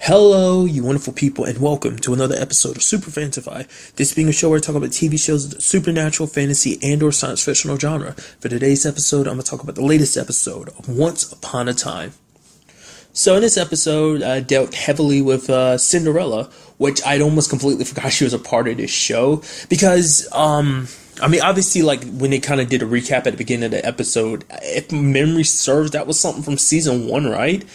Hello, you wonderful people, and welcome to another episode of Super-Fanta-Fi. This being a show where I talk about TV shows of the supernatural, fantasy, and/or science fictional genre. For today's episode, I'm going to talk about the latest episode of Once Upon a Time. So in this episode, I dealt heavily with Cinderella, which I'd almost completely forgot she was a part of this show, because, obviously, like, when they kind of did a recap at the beginning of the episode, if memory serves, that was something from season 1, right?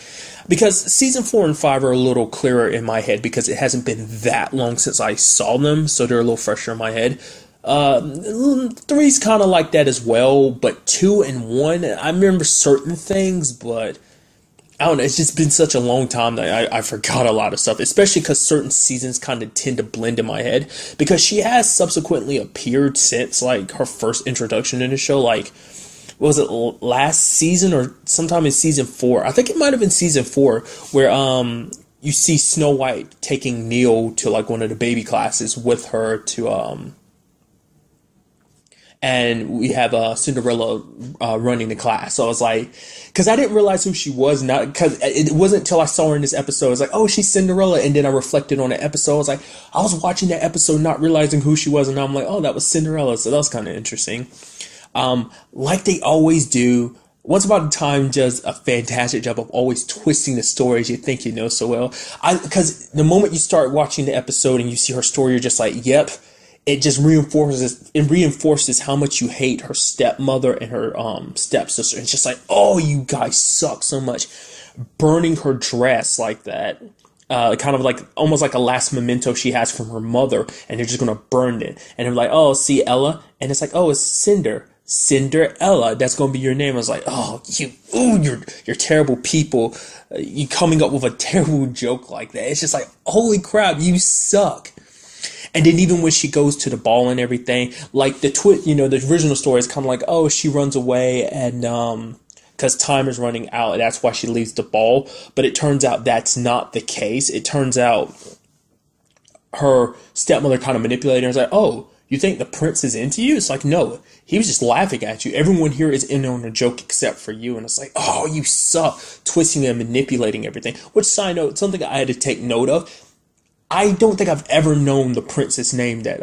Because season 4 and 5 are a little clearer in my head because it hasn't been that long since I saw them, so they're a little fresher in my head. 3's kind of like that as well, but 2 and 1, I remember certain things, but I don't know, it's just been such a long time that I forgot a lot of stuff, especially because certain seasons kind of tend to blend in my head, because she has subsequently appeared since, like, her first introduction in the show, like, was it last season or sometime in season 4? I think it might have been season 4 where you see Snow White taking Neil to like one of the baby classes with her to and we have Cinderella running the class. So I was like, because I didn't realize who she was, not because it wasn't until I saw her in this episode. I was like, oh, she's Cinderella, and then I reflected on the episode. I was like, I was watching that episode not realizing who she was, and now I'm like, oh, that was Cinderella. So that was kind of interesting. Like they always do, Once Upon a Time does a fantastic job of always twisting the stories you think you know so well. Because the moment you start watching the episode and you see her story, you're just like, yep, it just reinforces how much you hate her stepmother and her stepsister. It's just like, oh, you guys suck so much. Burning her dress like that. Kind of like almost like a last memento she has from her mother, and they're just gonna burn it. And they're like, oh, see Ella, and it's like, oh, it's Cinderella, that's gonna be your name. I was like, oh, you're terrible people. You coming up with a terrible joke like that. It's just like, holy crap, you suck. And then even when she goes to the ball and everything, like the the original story is kind of like, oh, she runs away and because time is running out, and that's why she leaves the ball. But it turns out that's not the case. It turns out her stepmother kind of manipulated her. It's like, oh, you think the prince is into you? It's like, no, he was just laughing at you. Everyone here is in on a joke except for you. And it's like, oh, you suck. Twisting and manipulating everything. Which, side note, something I had to take note of. I don't think I've ever known the prince's name that,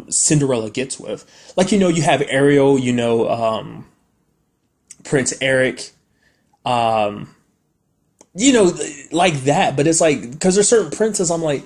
Cinderella gets with. Like, you have Ariel, Prince Eric, like that. But it's like, because there's certain princes, I'm like,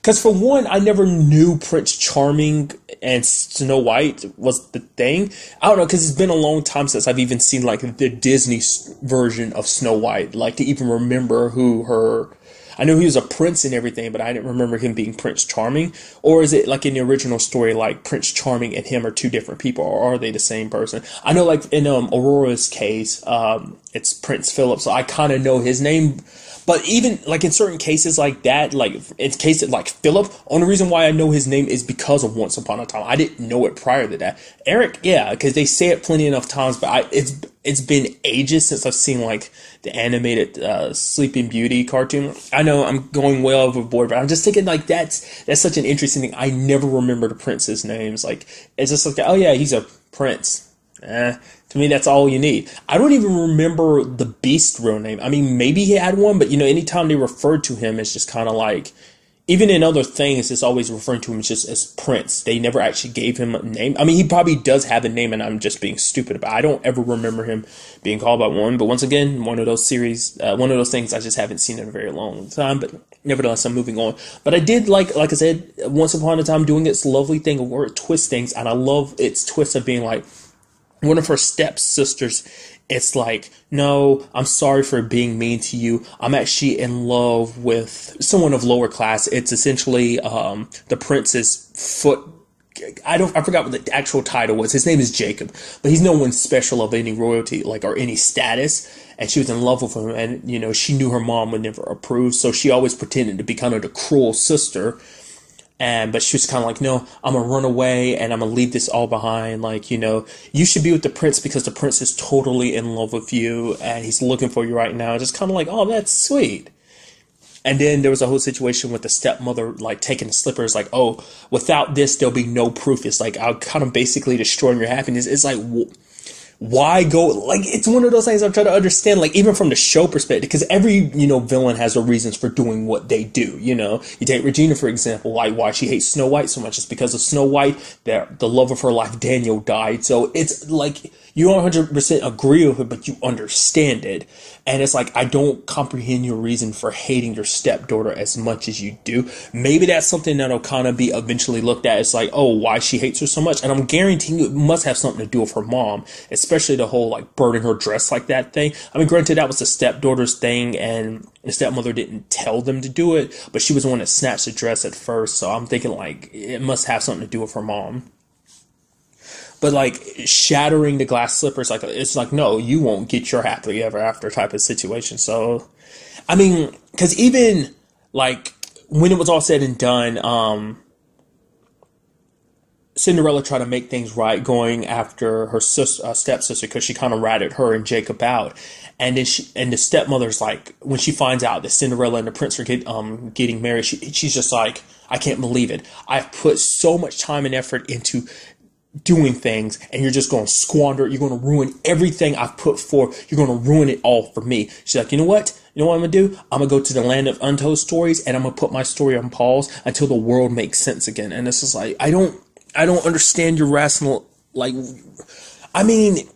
because for one, I never knew Prince Charming and Snow White was the thing. I don't know, because it's been a long time since I've even seen like the Disney version of Snow White, like to even remember who her... I know he was a prince and everything, but I didn't remember him being Prince Charming. Or is it like in the original story, like Prince Charming and him are two different people, or are they the same person? I know, like in Aurora's case, it's Prince Philip, so I kind of know his name. But even like in certain cases like that, like in cases like Philip, only reason why I know his name is because of Once Upon a Time. I didn't know it prior to that. Eric, yeah, because they say it plenty enough times, but it's been ages since I've seen like the animated Sleeping Beauty cartoon. I know I'm going way overboard, but I'm just thinking like that's such an interesting thing. I never remember the prince's names. Like it's just like, oh yeah, he's a prince. To me, that's all you need. I don't even remember the Beast's real name. I mean, maybe he had one, but anytime they referred to him, it's just kind of like, even in other things, it's always referring to him just as Prince. They never actually gave him a name. I mean, he probably does have a name, and I'm just being stupid about it. I don't ever remember him being called by one. But once again, one of those things I just haven't seen in a very long time. But nevertheless, I'm moving on. But I did like I said, Once Upon a Time doing its lovely thing of where it twists things, and I love its twist of being like, one of her stepsisters, it's like, no, I'm sorry for being mean to you. I'm actually in love with someone of lower class. It's essentially the prince's foot. I forgot what the actual title was. His name is Jacob, but he's no one special of any royalty, like, or any status. And she was in love with him, and she knew her mom would never approve, so she always pretended to be kind of the cruel sister. But she was kind of like, no, I'm going to run away and I'm going to leave this all behind. Like, you should be with the prince because the prince is totally in love with you and he's looking for you right now. Just kind of like, oh, that's sweet. And then there was a whole situation with the stepmother, like, taking the slippers, like, oh, without this, there'll be no proof. It's like, I'll kind of basically destroying your happiness. It's like, why go, like, it's one of those things I'm trying to understand, like, even from the show perspective, because every, villain has their reasons for doing what they do, you take Regina, for example, like, why she hates Snow White so much is because of Snow White, the love of her life, Daniel, died, so it's, like, you don't 100% agree with it, but you understand it, and it's like, I don't comprehend your reason for hating your stepdaughter as much as you do. Maybe that's something that'll kind of be eventually looked at, it's like, oh, why she hates her so much, and I'm guaranteeing you it must have something to do with her mom, especially the whole, like, burning her dress like that thing. I mean, granted, that was the stepdaughter's thing, and the stepmother didn't tell them to do it, but she was the one that snatched the dress at first, so I'm thinking, like, it must have something to do with her mom. But, like, shattering the glass slippers, like, it's like, no, you won't get your happily ever after type of situation. So, I mean, because even, like, when it was all said and done, Cinderella tried to make things right going after her stepsister because she kind of ratted her and Jacob out. And then the stepmother's like, when she finds out that Cinderella and the prince are getting married, she's just like, I can't believe it. I've put so much time and effort into doing things, and you're just going to squander it. You're going to ruin everything I've put forth. You're going to ruin it all for me. She's like, you know what? You know what I'm going to do? I'm going to go to the land of untold stories, and I'm going to put my story on pause until the world makes sense again. And this is like, I don't understand your rational, like, I mean,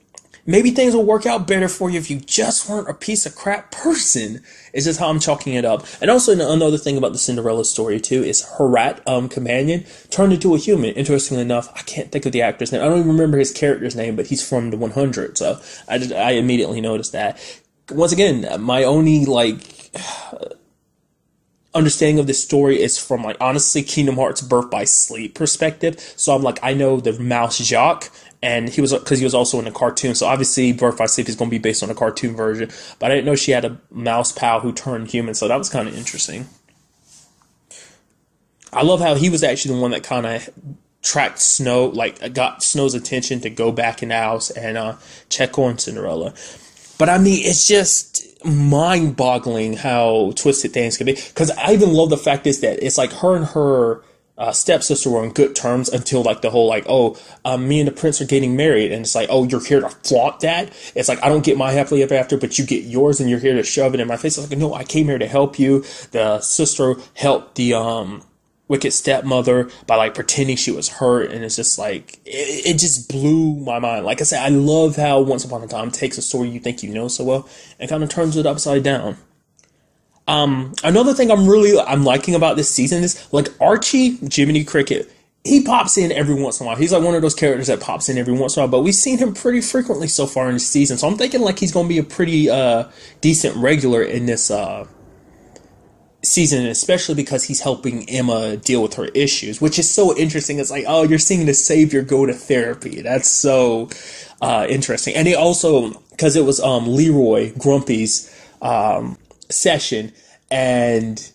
maybe things will work out better for you if you just weren't a piece of crap person. It's just how I'm chalking it up. And also another thing about the Cinderella story too is her rat companion turned into a human. Interestingly enough, I can't think of the actor's name. I don't even remember his character's name, but he's from the 100. So I immediately noticed that. Once again, my only understanding of this story is from, like, honestly, Kingdom Hearts Birth by Sleep perspective. So I'm like, I know the mouse Jacques, and he was also in a cartoon. So obviously, Birth by Sleep is going to be based on a cartoon version. But I didn't know she had a mouse pal who turned human. So that was kind of interesting. I love how he was actually the one that kind of tracked Snow, like, got Snow's attention to go back in the house and check on Cinderella. But I mean, it's just mind-boggling how twisted things can be. Because I even love the fact is that it's like her and her stepsister were on good terms until, like, the whole, like, me and the prince are getting married. And it's like, oh, you're here to flaunt that? It's like, I don't get my happily ever after, but you get yours and you're here to shove it in my face. It's like, no, I came here to help you. The sister helped the wicked stepmother by, like, pretending she was hurt, and it's just like it just blew my mind. Like I said, I love how Once Upon a Time takes a story you think you know so well and kind of turns it upside down. Another thing I'm liking about this season is, like, Archie, Jiminy Cricket, he pops in every once in a while. He's like one of those characters that pops in every once in a while, but we've seen him pretty frequently so far in the season, so I'm thinking, like, he's going to be a pretty decent regular in this season, especially because he's helping Emma deal with her issues, which is so interesting. It's like, oh, you're seeing the savior go to therapy. That's so interesting. And he also, because it was Leroy Grumpy's session, and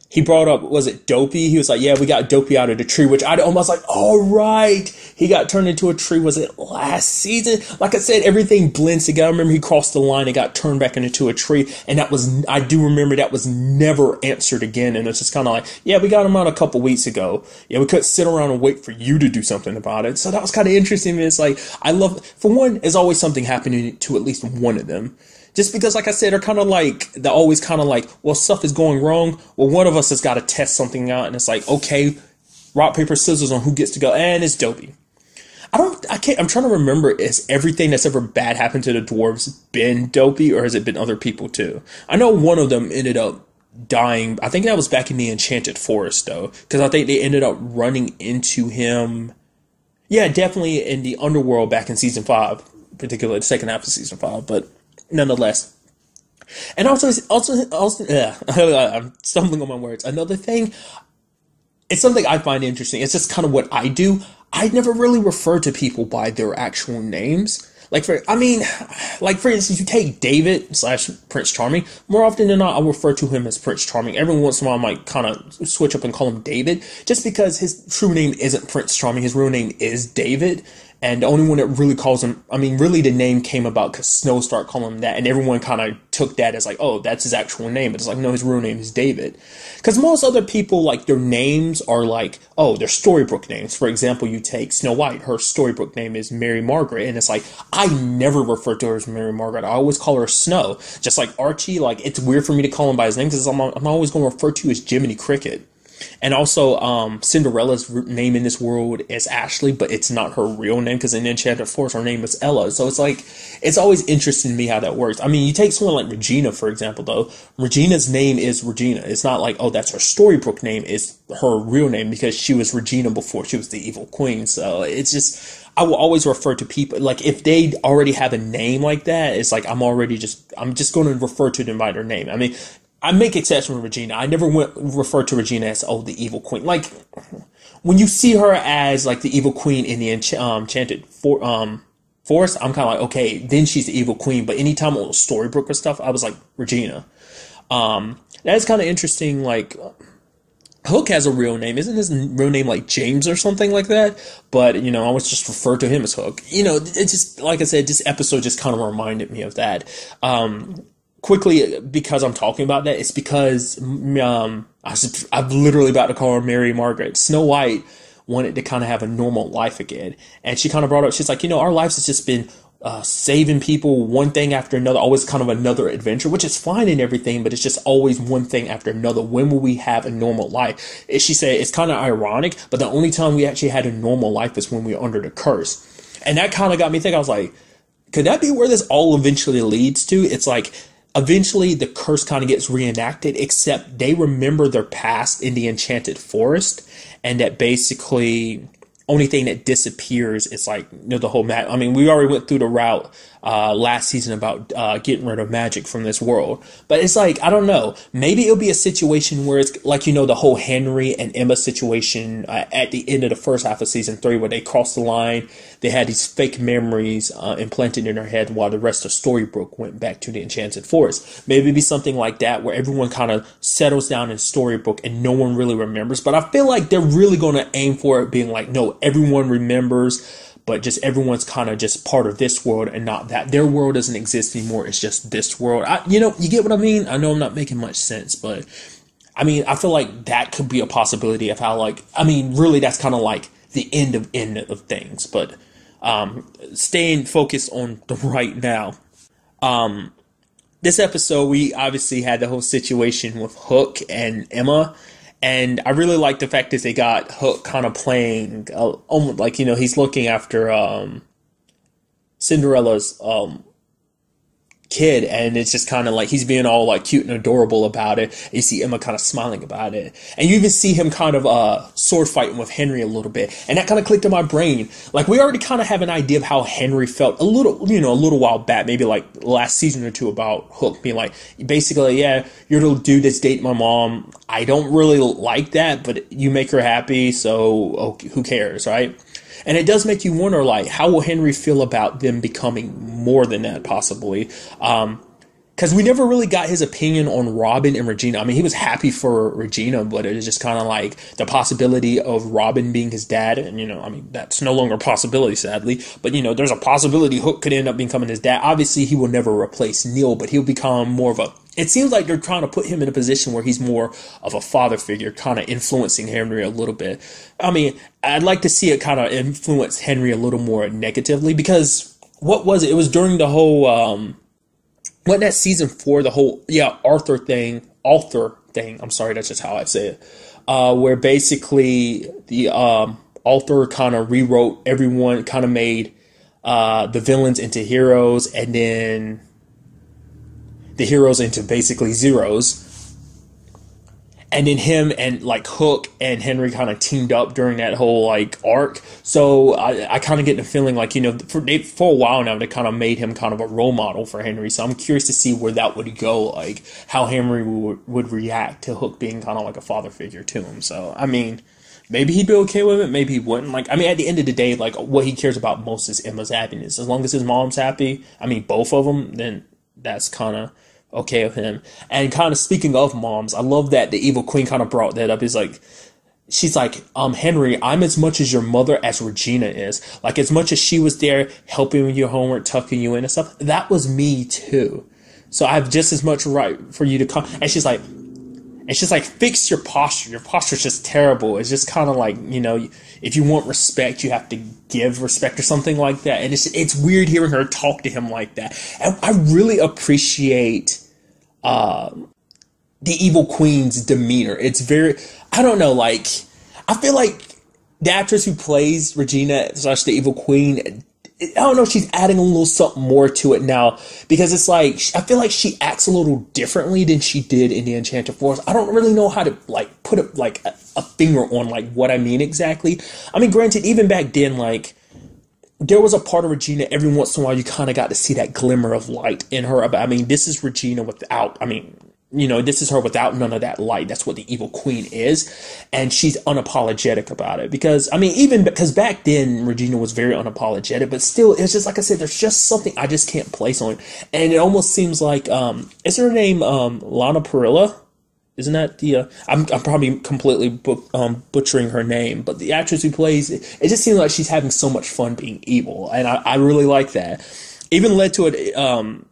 he brought up, was it Dopey? He was like, yeah, we got Dopey out of the tree, which I almost like, all right, he got turned into a tree. Was it last season? Like I said, everything blends together. I remember he crossed the line and got turned back into a tree, and I do remember that was never answered again, and it's just kind of like, yeah, we got him out a couple weeks ago. Yeah, we couldn't sit around and wait for you to do something about it. So that was kind of interesting. It's like, I love, for one, there's always something happening to at least one of them. Just because, like I said, they're always kind of like, well, stuff is going wrong. Well, one of us has got to test something out. And it's like, okay, rock, paper, scissors on who gets to go. And it's Dopey. I'm trying to remember, is everything that's ever bad happened to the dwarves been Dopey, or has it been other people too? I know one of them ended up dying. I think that was back in the Enchanted Forest, though. Because I think they ended up running into him. Yeah, definitely in the underworld back in season 5. Particularly the second half of season 5. But nonetheless, and also, I'm stumbling on my words. Another thing, it's something I find interesting. It's just kind of what I do. I never really refer to people by their actual names. For instance, you take David / Prince Charming. More often than not, I'll refer to him as Prince Charming. Every once in a while, I might kind of switch up and call him David, just because his true name isn't Prince Charming. His real name is David. And the only one that really calls him, I mean, really the name came about because Snow started calling him that, and everyone kind of took that as like, oh, that's his actual name. But it's like, no, his real name is David. Because most other people, like, their names are like, oh, they're storybook names. For example, you take Snow White, her storybook name is Mary Margaret, and it's like, I never refer to her as Mary Margaret. I always call her Snow. Just like Archie, like, it's weird for me to call him by his name because I'm always going to refer to as Jiminy Cricket. And also, Cinderella's name in this world is Ashley, but it's not her real name because in Enchanted Forest, her name is Ella. So it's like, it's always interesting to me how that works. I mean, you take someone like Regina, for example, though. Regina's name is Regina. It's not like, oh, that's her storybook name. It's her real name because she was Regina before she was the evil queen. So it's just, I will always refer to people, like, if they already have a name like that, it's like, I'm just going to refer to them by their name. I mean, I make exceptions with Regina. I never refer to Regina as, oh, the evil queen. Like, when you see her as, like, the evil queen in the Enchanted Forest, I'm kind of like, okay, then she's the evil queen. But anytime on storybook or stuff, I was like, Regina. That's kind of interesting. Like, Hook has a real name. Isn't his real name, like, James or something like that? But, you know, I was just refer to him as Hook. You know, it just, like I said, this episode just kind of reminded me of that. Quickly, because I'm talking about that, it's because I'm literally about to call her Mary Margaret. Snow White wanted to kind of have a normal life again. And she kind of brought up, she's like, you know, our lives has just been saving people one thing after another, always kind of another adventure, which is fine and everything, but it's just always one thing after another. When will we have a normal life? She said it's kind of ironic, but the only time we actually had a normal life is when we were under the curse. And that kind of got me thinking. I was like, could that be where this all eventually leads to? It's like, eventually, the curse kind of gets reenacted, except they remember their past in the Enchanted Forest, and that basically only thing that disappears is like, you know, the whole I mean, we already went through the route last season about getting rid of magic from this world, but it's like, I don't know, maybe it'll be a situation where it's like, you know, the whole Henry and Emma situation at the end of the first half of season 3, where they crossed the line, they had these fake memories implanted in their head while the rest of Storybrooke went back to the Enchanted Forest. Maybe it'll be something like that where everyone kind of settles down in Storybrooke and no one really remembers, but I feel like they're really going to aim for it being like, no, everyone remembers, but just everyone's kind of just part of this world and not that. Their world doesn't exist anymore. It's just this world. You know, you get what I mean? I know I'm not making much sense, but I mean, I feel like that could be a possibility of how, like, I mean, really that's kind of like the end of things, but staying focused on the right now. This episode, we obviously had the whole situation with Hook and Emma. And I really like the fact that they got Hook kind of playing, almost like, you know, he's looking after Cinderella's kid, and it's just kind of like he's being all like cute and adorable about it. And you see Emma kind of smiling about it, and you even see him kind of sword fighting with Henry a little bit, and that kind of clicked in my brain. Like, we already kind of have an idea of how Henry felt a little while back, maybe like last season or two, about Hook being like, basically, yeah, you're the dude that's dating my mom. I don't really like that, but you make her happy, so okay, who cares, right? And it does make you wonder, like, how will Henry feel about them becoming more than that, possibly? Because we never really got his opinion on Robin and Regina. I mean, he was happy for Regina, but it is just kind of like the possibility of Robin being his dad. And, you know, I mean, that's no longer a possibility, sadly. But, you know, there's a possibility Hook could end up becoming his dad. Obviously, he will never replace Neil, but he'll become more of a... It seems like they're trying to put him in a position where he's more of a father figure, kind of influencing Henry a little bit. I mean, I'd like to see it kind of influence Henry a little more negatively, because what was it? It was during the whole, wasn't that season 4, the whole, Arthur thing, I'm sorry, that's just how I say it, where basically the Arthur kind of rewrote everyone, kind of made the villains into heroes, and then the heroes into basically zeros. And then him and like Hook and Henry kind of teamed up during that whole like arc. So I kind of get the feeling like, you know, for a while now, they kind of made him kind of a role model for Henry. So I'm curious to see where that would go, like how Henry would react to Hook being kind of like a father figure to him. So, I mean, maybe he'd be okay with it, maybe he wouldn't. Like, I mean, at the end of the day, like, what he cares about most is Emma's happiness. As long as his mom's happy, I mean, both of them, then that's kind of okay with him. And kind of speaking of moms, I love that the evil queen kind of brought that up. It's like, she's like, Henry, I'm as much as your mother as Regina is. Like, as much as she was there helping with your homework, tucking you in and stuff, that was me too. So I have just as much right for you to come. And she's like, fix your posture. Your posture is just terrible. It's just kind of like, you know, if you want respect, you have to give respect or something like that. And it's weird hearing her talk to him like that. And I really appreciate the evil queen's demeanor. It's very, I don't know, like, I feel like the actress who plays Regina / the evil queen, I don't know, she's adding a little something more to it now, because it's like, I feel like she acts a little differently than she did in the Enchanted Forest. I don't really know how to, like, put it, like, a finger on, like, what I mean exactly. I mean, granted, even back then, like, there was a part of Regina, every once in a while, you kind of got to see that glimmer of light in her. But, I mean, this is Regina without, I mean, you know, this is her without none of that light. That's what the evil queen is. And she's unapologetic about it. Because, I mean, even because back then, Regina was very unapologetic. But still, it's just, like I said, there's just something I just can't place on it. And it almost seems like, is her name Lana Parrilla? Isn't that the, I'm probably completely butchering her name. But the actress who plays, it just seems like she's having so much fun being evil. And I really like that. Even led to it,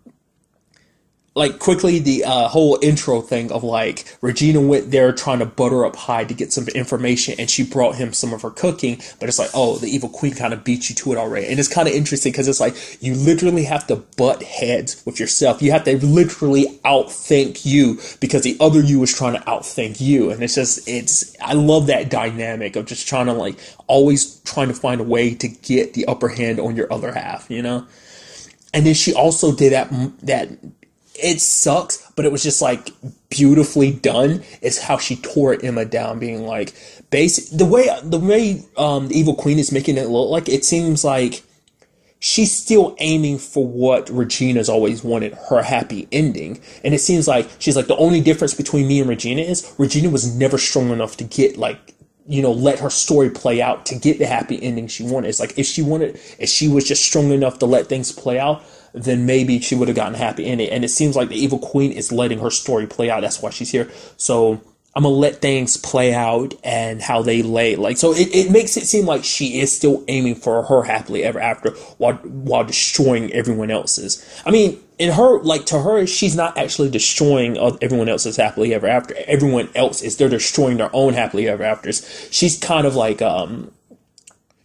like, quickly, the whole intro thing of, like, Regina went there trying to butter up Hyde to get some information, and she brought him some of her cooking, but it's like, oh, the evil queen kind of beat you to it already. And it's kind of interesting, because it's like, you literally have to butt heads with yourself. You have to literally outthink you, because the other you is trying to outthink you. And it's just, I love that dynamic of just trying to, like, always trying to find a way to get the upper hand on your other half, you know? And then she also did that it sucks, but it was just, like, beautifully done, is how she tore Emma down, being like, the way the evil queen is making it look like, it seems like she's still aiming for what Regina's always wanted, her happy ending. And it seems like she's like, the only difference between me and Regina is Regina was never strong enough to get, like, you know, let her story play out to get the happy ending she wanted. It's like, if she was just strong enough to let things play out, then maybe she would have gotten happy in it. And it seems like the evil queen is letting her story play out. That's why she's here. So I'm going to let things play out and how they lay. Like, so it makes it seem like she is still aiming for her happily ever after while destroying everyone else's. I mean, in her, like, to her, she's not actually destroying everyone else's happily ever after. Everyone else is, they're destroying their own happily ever afters. She's kind of like,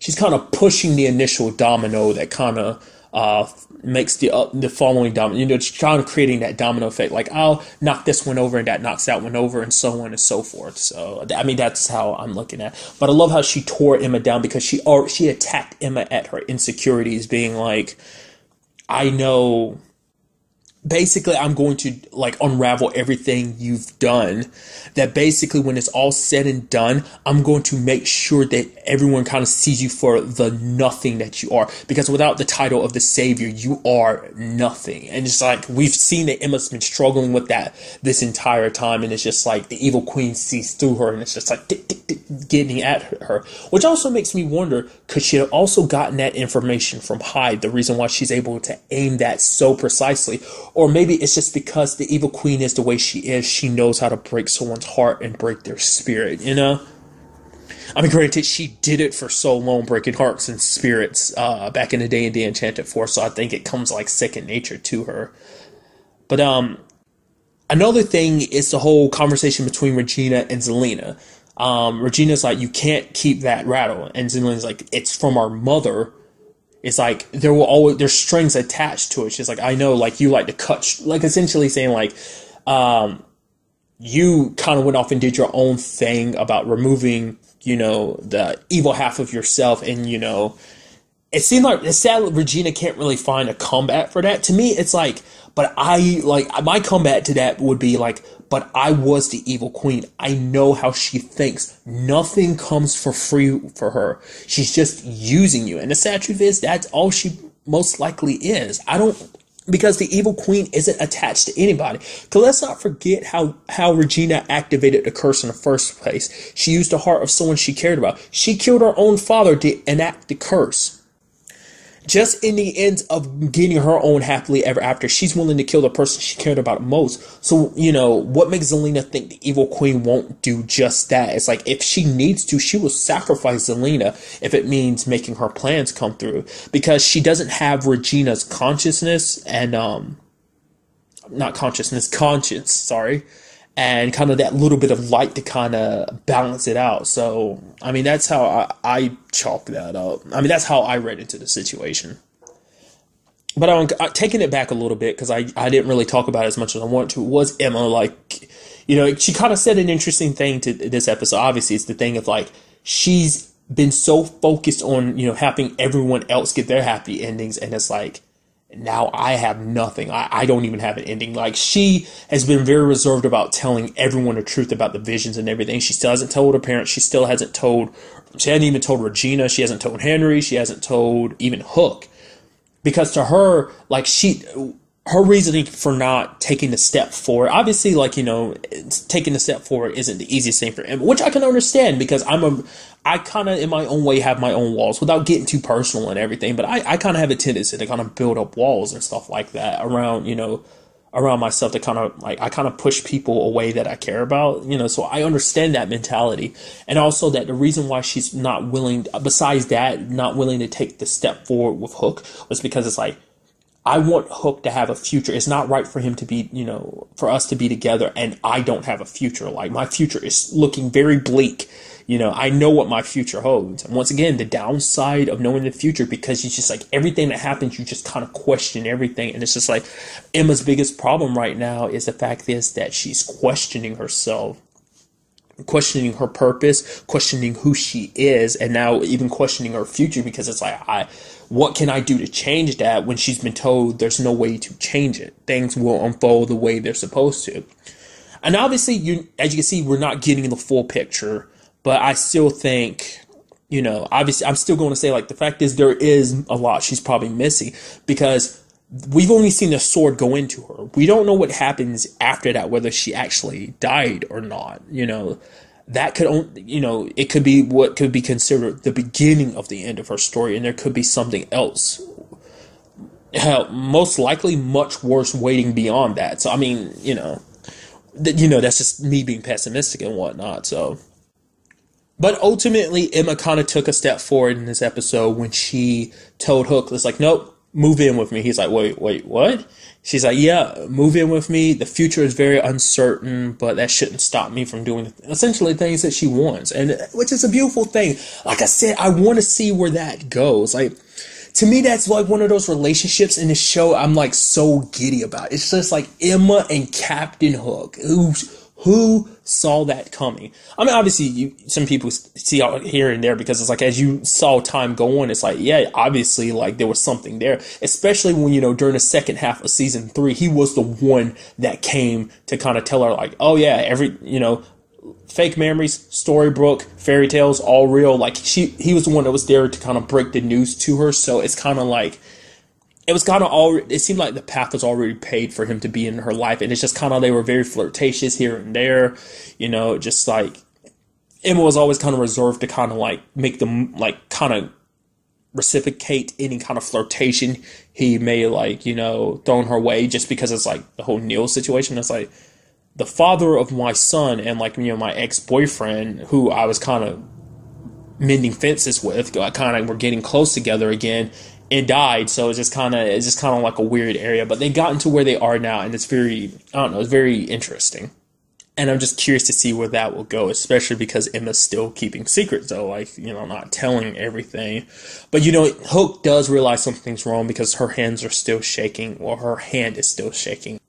she's kind of pushing the initial domino that kind of, makes the following domino, you know, just kind of creating that domino effect. Like, I'll knock this one over and that knocks that one over, and so on and so forth. So, I mean, that's how I'm looking at it. But I love how she tore Emma down, because she attacked Emma at her insecurities, being like, I know, basically, I'm going to, like, unravel everything you've done. That basically, when it's all said and done, I'm going to make sure that everyone kind of sees you for the nothing that you are. Because without the title of the savior, you are nothing. And it's like, we've seen that Emma's been struggling with that this entire time. And it's just like, the evil queen sees through her, and it's just like, getting at her. Which also makes me wonder, could she have also gotten that information from Hyde? The reason why she's able to aim that so precisely. Or maybe it's just because the evil queen is the way she is. She knows how to break someone's heart and break their spirit, you know? I mean, granted, she did it for so long, breaking hearts and spirits back in the day in the Enchanted Forest, so I think it comes like second nature to her. But another thing is the whole conversation between Regina and Zelena. Regina's like, you can't keep that rattle. And Zelena's like, it's from our mother. It's like, there's strings attached to it. She's like, I know, like, you like to cut, like, essentially saying, like, you kind of went off and did your own thing about removing, you know, the evil half of yourself. And, you know, it seemed like, it's sad that Regina can't really find a comeback for that. To me, it's like, but my comeback to that would be like, but I was the evil queen. I know how she thinks. Nothing comes for free for her. She's just using you. And the sad truth is, that's all she most likely is. Because the evil queen isn't attached to anybody. Because let's not forget how Regina activated the curse in the first place. She used the heart of someone she cared about. She killed her own father to enact the curse. just in the end of getting her own happily ever after, she's willing to kill the person she cared about most. So, what makes Zelena think the evil queen won't do just that? It's like, if she needs to, she will sacrifice Zelena if it means making her plans come through. Because she doesn't have Regina's conscience, sorry. And kind of that little bit of light to kind of balance it out. So, I mean, that's how I chalk that up. I mean, that's how I read into the situation. But I'm taking it back a little bit, because I didn't really talk about it as much as I want to. It was Emma, like, she kind of said an interesting thing to this episode. Obviously, it's the thing of, like, she's been so focused on, helping everyone else get their happy endings. And it's like, now I have nothing. I don't even have an ending. Like, she has been very reserved about telling everyone the truth about the visions and everything. She still hasn't told her parents. She hasn't even told Regina. She hasn't told Henry. She hasn't told even Hook. Because to her, like, her reasoning for not taking the step forward, obviously, like, taking the step forward isn't the easiest thing for Emma, which I can understand, because I kind of, in my own way, have my own walls, without getting too personal and everything, but I kind of have a tendency to kind of build up walls and stuff like that around myself, to kind of, like, I kind of push people away that I care about, so I understand that mentality. And also that the reason why she's not willing, besides that, not willing to take the step forward with Hook, was because it's like, I want Hook to have a future. It's not right for him to be, for us to be together and I don't have a future. Like, my future is looking very bleak. I know what my future holds. And once again, the downside of knowing the future, because you just, like, everything that happens, you just kind of question everything. And it's just like, Emma's biggest problem right now is the fact is that she's questioning herself, questioning her purpose, questioning who she is, and now even questioning her future, because it's like, what can I do to change that, when she's been told there's no way to change it? Things will unfold the way they're supposed to. And obviously, as you can see, we're not getting the full picture, but I still think, obviously, I'm still going to say, like, the fact is there is a lot she's probably missing, because we've only seen the sword go into her. We don't know what happens after that, whether she actually died or not. That could only, it could be what could be considered the beginning of the end of her story, and there could be something else. Hell, most likely much worse waiting beyond that. So, I mean, that's just me being pessimistic and whatnot. So, but ultimately, Emma kind of took a step forward in this episode when she told Hook, it's like, nope, move in with me. He's like, wait, what? She's like, yeah, move in with me. The future is very uncertain, but that shouldn't stop me from doing essentially things that she wants, and which is a beautiful thing. Like I said, I want to see where that goes. Like, to me, that's like one of those relationships in the show I'm like so giddy about. It's just like Emma and Captain Hook. Who saw that coming? I mean, obviously, some people see out here and there, because it's like, as you saw time go on, it's like, yeah, obviously, like, there was something there. Especially when, during the second half of season 3, he was the one that came to kind of tell her, like, oh yeah, fake memories, storybook, fairy tales, all real. Like, he was the one that was there to kind of break the news to her. So it's kind of like, it seemed like the path was already paid for him to be in her life. And it's just kind of, they were very flirtatious here and there, just like, Emma was always kind of reserved to kind of like make them like kind of reciprocate any kind of flirtation he may like, thrown her way, just because it's like the whole Neil situation. It's like, the father of my son and like, my ex-boyfriend, who I was kind of mending fences with, kind of were getting close together again, and died. So it's just kind of like a weird area, but they got into where they are now, and it's very, it's very interesting. And I'm just curious to see where that will go, especially because Emma's still keeping secrets, though, like, not telling everything. But, Hook does realize something's wrong because her hands are still shaking, or her hand is still shaking.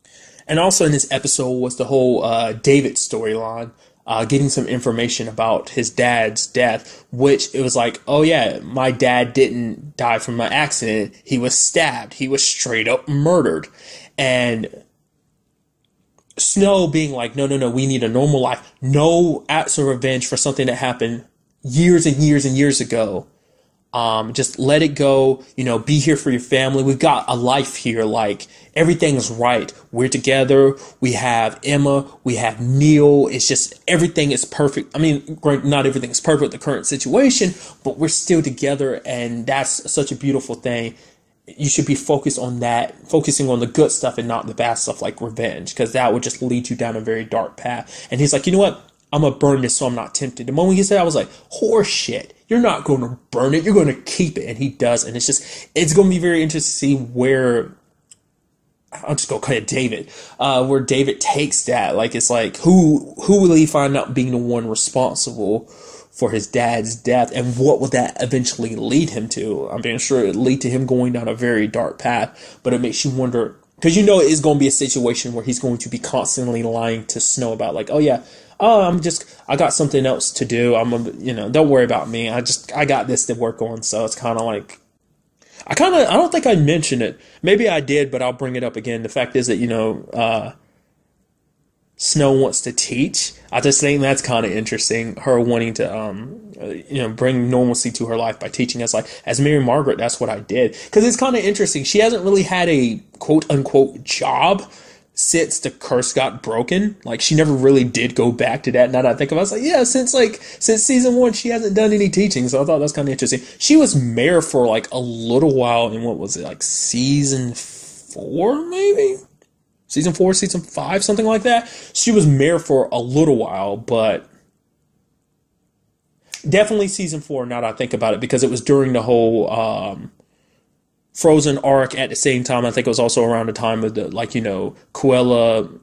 And also in this episode was the whole David storyline, getting some information about his dad's death, which it was like, oh yeah, my dad didn't die from an accident. He was stabbed. He was straight up murdered. And Snow being like, no, we need a normal life. No acts of revenge for something that happened years and years and years ago. Just let it go, be here for your family. We've got a life here. Like, everything's right. We're together. We have Emma. We have Neil. It's just, everything is perfect. I mean, not everything is perfect, the current situation, but we're still together. And that's such a beautiful thing. You should be focused on that, focusing on the good stuff and not the bad stuff like revenge, because that would just lead you down a very dark path. And he's like, you know what? I'm going to burn this so I'm not tempted. The moment he said, I was like, horse shit. You're not going to burn it. You're going to keep it. And he does. And it's going to be very interesting to see where, I'll just go call it David, where David takes that. Like, it's like, who will he find out being the one responsible for his dad's death? And what will that eventually lead him to? I'm being sure it would lead to him going down a very dark path. But it makes you wonder, because it's going to be a situation where he's going to be constantly lying to Snow about, like, oh yeah, I got something else to do. Don't worry about me. I got this to work on. So it's kind of like, I don't think I mentioned it. Maybe I did, but I'll bring it up again. The fact is that, Snow wants to teach. I just think that's kind of interesting. Her wanting to, bring normalcy to her life by teaching us. Like, as Mary Margaret, that's what I did. Because it's kind of interesting. She hasn't really had a quote unquote job since the curse got broken. Like, she never really did go back to that. Now that I think about it, I was like, yeah, since season 1, she hasn't done any teaching. So I thought that's kind of interesting. She was mayor for like a little while in, what was it, like season 4, maybe? Season 4, season 5, something like that. She was mayor for a little while, but definitely season 4, now that I think about it, because it was during the whole, Frozen arc at the same time. I think it was also around the time of the, Cruella,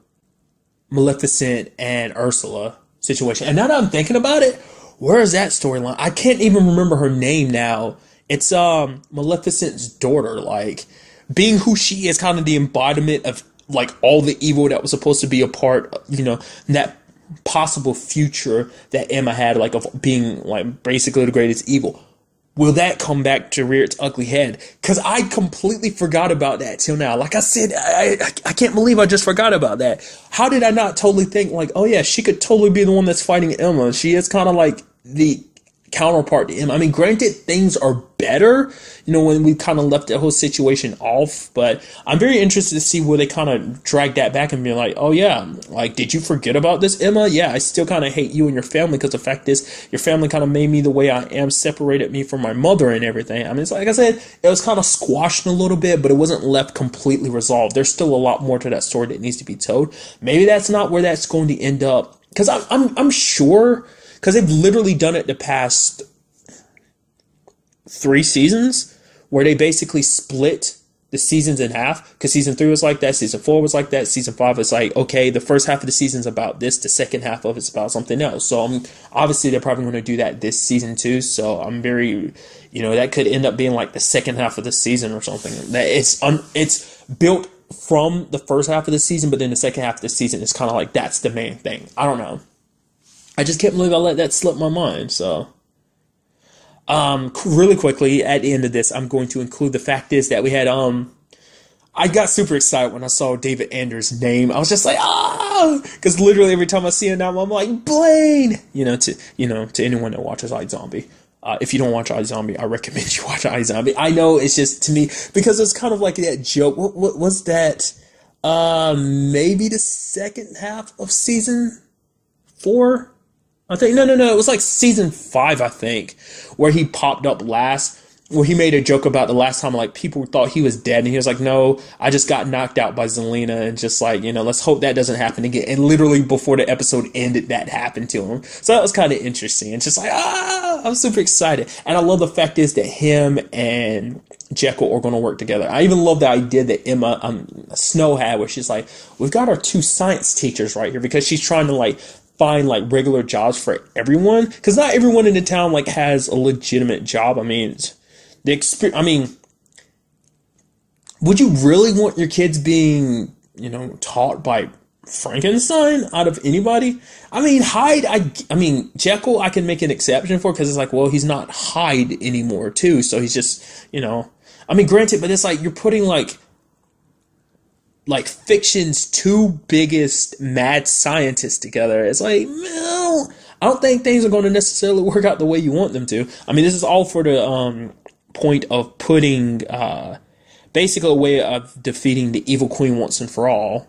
Maleficent, and Ursula situation. And now that I'm thinking about it, where is that storyline? I can't even remember her name now. It's Maleficent's daughter, like, being who she is, kind of the embodiment of, like, all the evil that was supposed to be a part, that possible future that Emma had, like, of being, like, basically the greatest evil. Will that come back to rear its ugly head? Because I completely forgot about that till now. Like I said, I can't believe I just forgot about that. How did I not totally think, like, oh yeah, she could totally be the one that's fighting Emma. She is kind of like the counterpart to Emma. I mean, granted, things are better, when we kind of left the whole situation off, but I'm very interested to see where they kind of drag that back and be like, oh yeah, like, did you forget about this, Emma? Yeah, I still kind of hate you and your family, because the fact is, your family kind of made me the way I am, separated me from my mother and everything. I mean, it's like I said, it was kind of squashed a little bit, but it wasn't left completely resolved. There's still a lot more to that story that needs to be told. Maybe that's not where that's going to end up, because I'm sure, because they've literally done it the past 3 seasons, where they basically split the seasons in half, because season 3 was like that, season 4 was like that, season 5 was like, okay, the first half of the season's about this, the second half of it's about something else. So obviously they're probably going to do that this season too. So I'm very, that could end up being like the second half of the season or something. That it's built from the first half of the season, but then the second half of the season is kind of like, that's the main thing. I don't know. I just can't believe I let that slip my mind. So, really quickly at the end of this, I'm going to include the fact is that we had, I got super excited when I saw David Anders' name. I was just like, because literally every time I see him now, I'm like, Blaine, to anyone that watches iZombie. If you don't watch iZombie, I recommend you watch iZombie. I know it's just, to me, because it's kind of like that joke. What was that? Maybe the second half of season 4? I think, no, it was like season 5, I think, where he popped up last, where he made a joke about the last time, like, people thought he was dead, and he was like, no, I just got knocked out by Zelina, and just like, let's hope that doesn't happen again. And literally before the episode ended, that happened to him. So that was kind of interesting. It's just like, I'm super excited. And I love the fact is that him and Jekyll are going to work together. I even love the idea that Emma, Snow had, where she's like, we've got our 2 science teachers right here, because she's trying to, like, find like regular jobs for everyone, because not everyone in the town like has a legitimate job. I mean, would you really want your kids being taught by Frankenstein out of anybody? I mean, Hyde, I mean Jekyll I can make an exception for, because it's like, well, he's not Hyde anymore too, so he's just I mean, granted, but it's like you're putting like fiction's 2 biggest mad scientists together. It's like, no, I don't think things are going to necessarily work out the way you want them to. I mean, this is all for the point of putting basically a way of defeating the evil queen once and for all.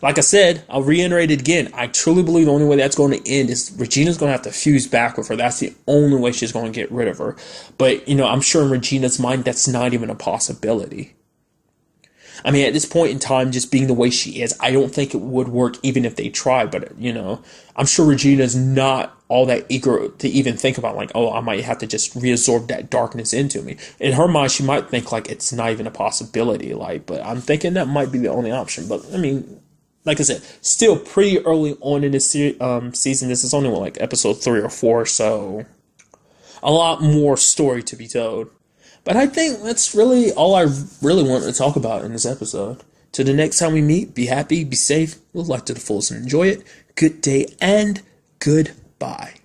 Like I said, I'll reiterate it again. I truly believe the only way that's going to end is Regina's going to have to fuse back with her. That's the only way she's going to get rid of her. But, I'm sure in Regina's mind, that's not even a possibility. I mean, at this point in time, just being the way she is, I don't think it would work even if they tried. But, I'm sure Regina's not all that eager to even think about, like, oh, I might have to just reabsorb that darkness into me. In her mind, she might think, like, it's not even a possibility. But I'm thinking that might be the only option. But, I mean, like I said, still pretty early on in this season. This is only, episode 3 or 4, so a lot more story to be told. But I think that's really all I really want to talk about in this episode. Till the next time we meet, be happy, be safe, live life to the fullest and enjoy it. Good day and goodbye.